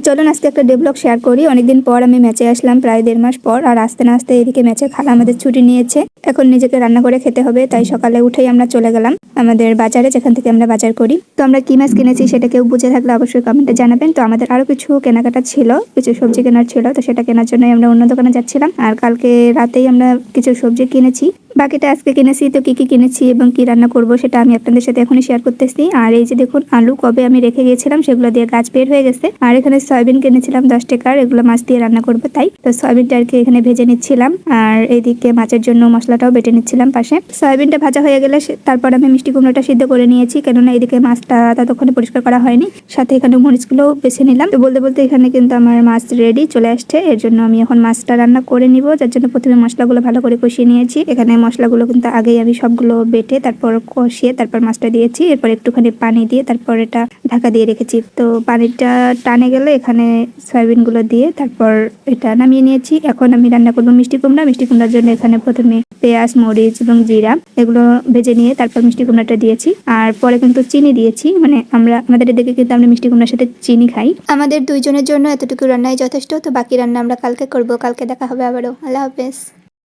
চলুন আজকে একটা ডে ব্লগ শেয়ার করি। অনেকদিন পর আমি ম্যাচে আসলাম, প্রায় 1.5 মাস পর। আর আসতে না আসতে এদিকে ম্যাচে খালা আমাদের ছুটি নিয়েছে, এখন নিজেকে রান্না করে খেতে হবে। তাই সকালে উঠেই আমরা চলে গেলাম আমাদের বাজারে, যেখান থেকে আমরা বাজার করি। তো আমরা কি মাছ কিনেছি সেটা কেউ বুঝে থাকলে অবশ্যই কমেন্টে জানাবেন। তো আমাদের আরো কিছু কেনাকাটা ছিল, কিছু সবজি কেনার ছিল, তো সেটা কেনার জন্য আমরা অন্য দোকানে যাচ্ছিলাম। আর কালকে রাতেই আমরা কিছু সবজি কিনেছি, বাকিটা আজকে কিনেছি। তো কি কি কিনেছি এবং কি রান্না করব সেটা আমি আপনাদের সাথে এখনই শেয়ার করতেছি। আর এই যে দেখুন, আলু কবে আমি রেখে গিয়েছিলাম সেগুলো দিয়ে গাছ বের হয়ে গেছে। আর এখানে সয়াবিন কিনেছিলাম 10 টাকার, এগুলো মাছ দিয়ে রান্না করবো, তাই তো সয়াবিনটা আর কি এখানে ভেজে নিচ্ছিলাম। আর এইদিকে মাছের জন্য মশলাটাও বেটে নিচ্ছিলাম পাশে। সয়াবিনটা ভাজা হয়ে গেলে তারপর আমি মিষ্টি কুমড়োটা সিদ্ধ করে নিয়েছি, কেননা এদিকে মাছটা ততক্ষণে পরিষ্কার করা হয়নি। সাথে এখানে মরিচগুলো বেছে নিলাম। তো বলতে বলতে এখানে কিন্তু আমার মাছ রেডি চলে আসছে। এর জন্য আমি এখন মাছটা রান্না করে নিব, যার জন্য প্রথমে মশলাগুলো ভালো করে কষিয়ে নিয়েছি। এখানে মশলাগুলো কিন্তু আগেই আমি সবগুলো বেটে তারপর কষিয়ে তারপর মাছটা দিয়েছি। এরপর একটুখানি পানি দিয়ে তারপর এটা ঢাকা দিয়ে রেখেছি। তো পানিটা টানে গেলে এখানে সয়াবিনগুলো দিয়ে তারপর এটা নামিয়ে নিয়েছি। এখন আমি রান্না করবো মিষ্টি কুমড়া। মিষ্টি কুমড়ার জন্য এখানে প্রথমে পেঁয়াজ, মরিচ এবং জিরা এগুলো ভেজে নিয়ে তারপর মিষ্টি কুমড়াটা দিয়েছি। আর পরে কিন্তু চিনি দিয়েছি, মানে আমাদের এদিকে কিন্তু আমরা মিষ্টি কুমড়ার সাথে চিনি খাই। আমাদের দুইজনের জন্য এতটুকু রান্নাই যথেষ্ট। তো বাকি রান্না আমরা কালকে করব। কালকে দেখা হবে আবারও। আল্লাহ হাফেজ।